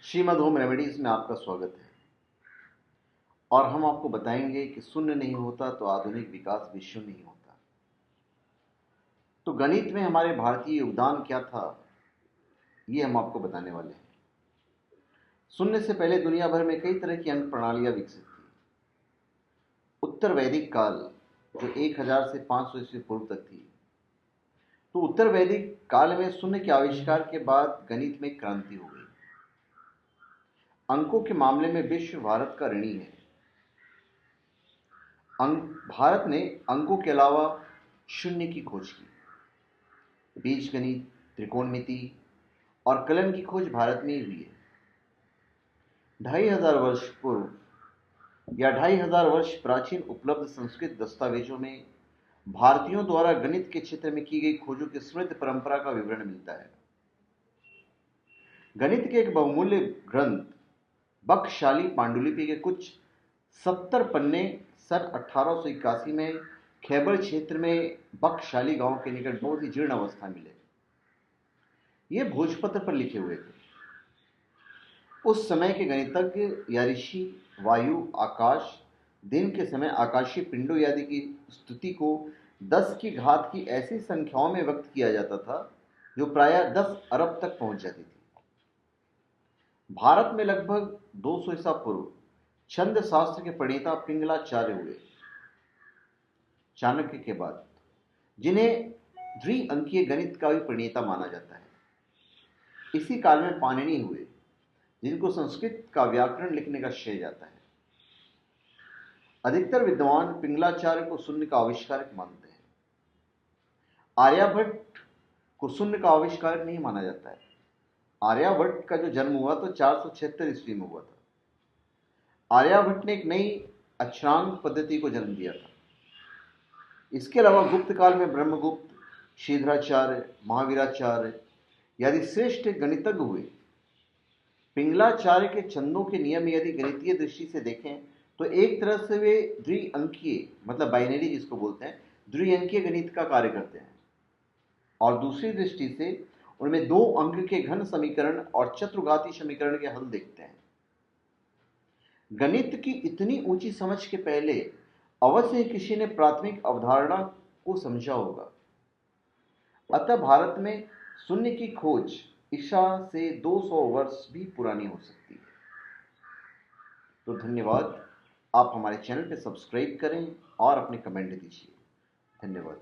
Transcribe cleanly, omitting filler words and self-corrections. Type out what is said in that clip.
Shrimad home remedies में आपका स्वागत है। और हम आपको बताएंगे कि शून्य नहीं होता तो आधुनिक विकास भी शून्य नहीं होता। तो गणित में हमारे भारतीय योगदान क्या था, ये हम आपको बताने वाले हैं। शून्य से पहले दुनिया भर में कई तरह की अंक प्रणालियां विकसित थी। उत्तर वैदिक काल, जो 1000 से 500 ईस्वी पूर्व तक थी, तो उत्तर वैदिक काल में शून्य के आविष्कार के बाद गणित में क्रांति हो गई। अंकों के मामले में विश्व भारत का ऋणी है। भारत ने अंकों के अलावा शून्य की खोज की। बीजगणित, त्रिकोणमिति और कलन की खोज भारत में ही हुई है। 2500 वर्ष पूर्व या 2500 वर्ष प्राचीन उपलब्ध संस्कृत दस्तावेजों में भारतीयों द्वारा गणित के क्षेत्र में की गई खोजों की समृद्ध परंपरा का विवरण मिलता है। गणित के एक बहुमूल्य ग्रंथ बकशाली पांडुलिपि के कुछ 70 पन्ने सन 1881 में खैबर क्षेत्र में बकशाली गांव के निकट बहुत ही जीर्ण अवस्था मिले। ये भोजपत्र पर लिखे हुए थे। उस समय के गणितज्ञ या ऋषि वायु, आकाश, दिन के समय आकाशीय पिंडों आदि की स्थिति को 10 की घात की ऐसी संख्याओं में व्यक्त किया जाता था जो प्रायः 10 अरब तक पहुंच जाती थी। भारत में लगभग 200 ईसा पूर्व छंद शास्त्र के प्रणेता पिंगलाचार्य हुए, चाणक्य के बाद, जिन्हें द्विअंकीय गणित का भी प्रणेता माना जाता है। इसी काल में पाणिनि हुए, जिनको संस्कृत का व्याकरण लिखने का श्रेय जाता है। अधिकतर विद्वान पिंगलाचार्य को शून्य का आविष्कारक मानते हैं। आर्यभट्ट को शून्य का आविष्कारक नहीं माना जाता है। आर्यभट्ट का जो जन्म हुआ तो 476 ईस्वी में हुआ था। आर्यभट्ट ने एक नई अक्षरांक पद्धति को जन्म दिया था। इसके अलावा गुप्त काल में ब्रह्मगुप्त, शीघ्राचार्य, महावीराचार्य आदि श्रेष्ठ गणितज्ञ हुए। पिंगलाचार्य के छंदों के नियम यदि गणितीय दृष्टि से देखें तो एक तरह से वे द्विअंकीय, मतलब बाइनरी जिसको बोलते हैं, द्विअंकीय गणित का कार्य करते हैं, और दूसरी दृष्टि से उनमें 2 अंक के घन समीकरण और चतुर्घाती समीकरण के हल देखते हैं। गणित की इतनी ऊंची समझ के पहले अवश्य किसी ने प्राथमिक अवधारणा को समझा होगा। अतः भारत में शून्य की खोज ईसा से 200 वर्ष भी पुरानी हो सकती है। तो धन्यवाद। आप हमारे चैनल पे सब्सक्राइब करें और अपने कमेंट दीजिए। धन्यवाद।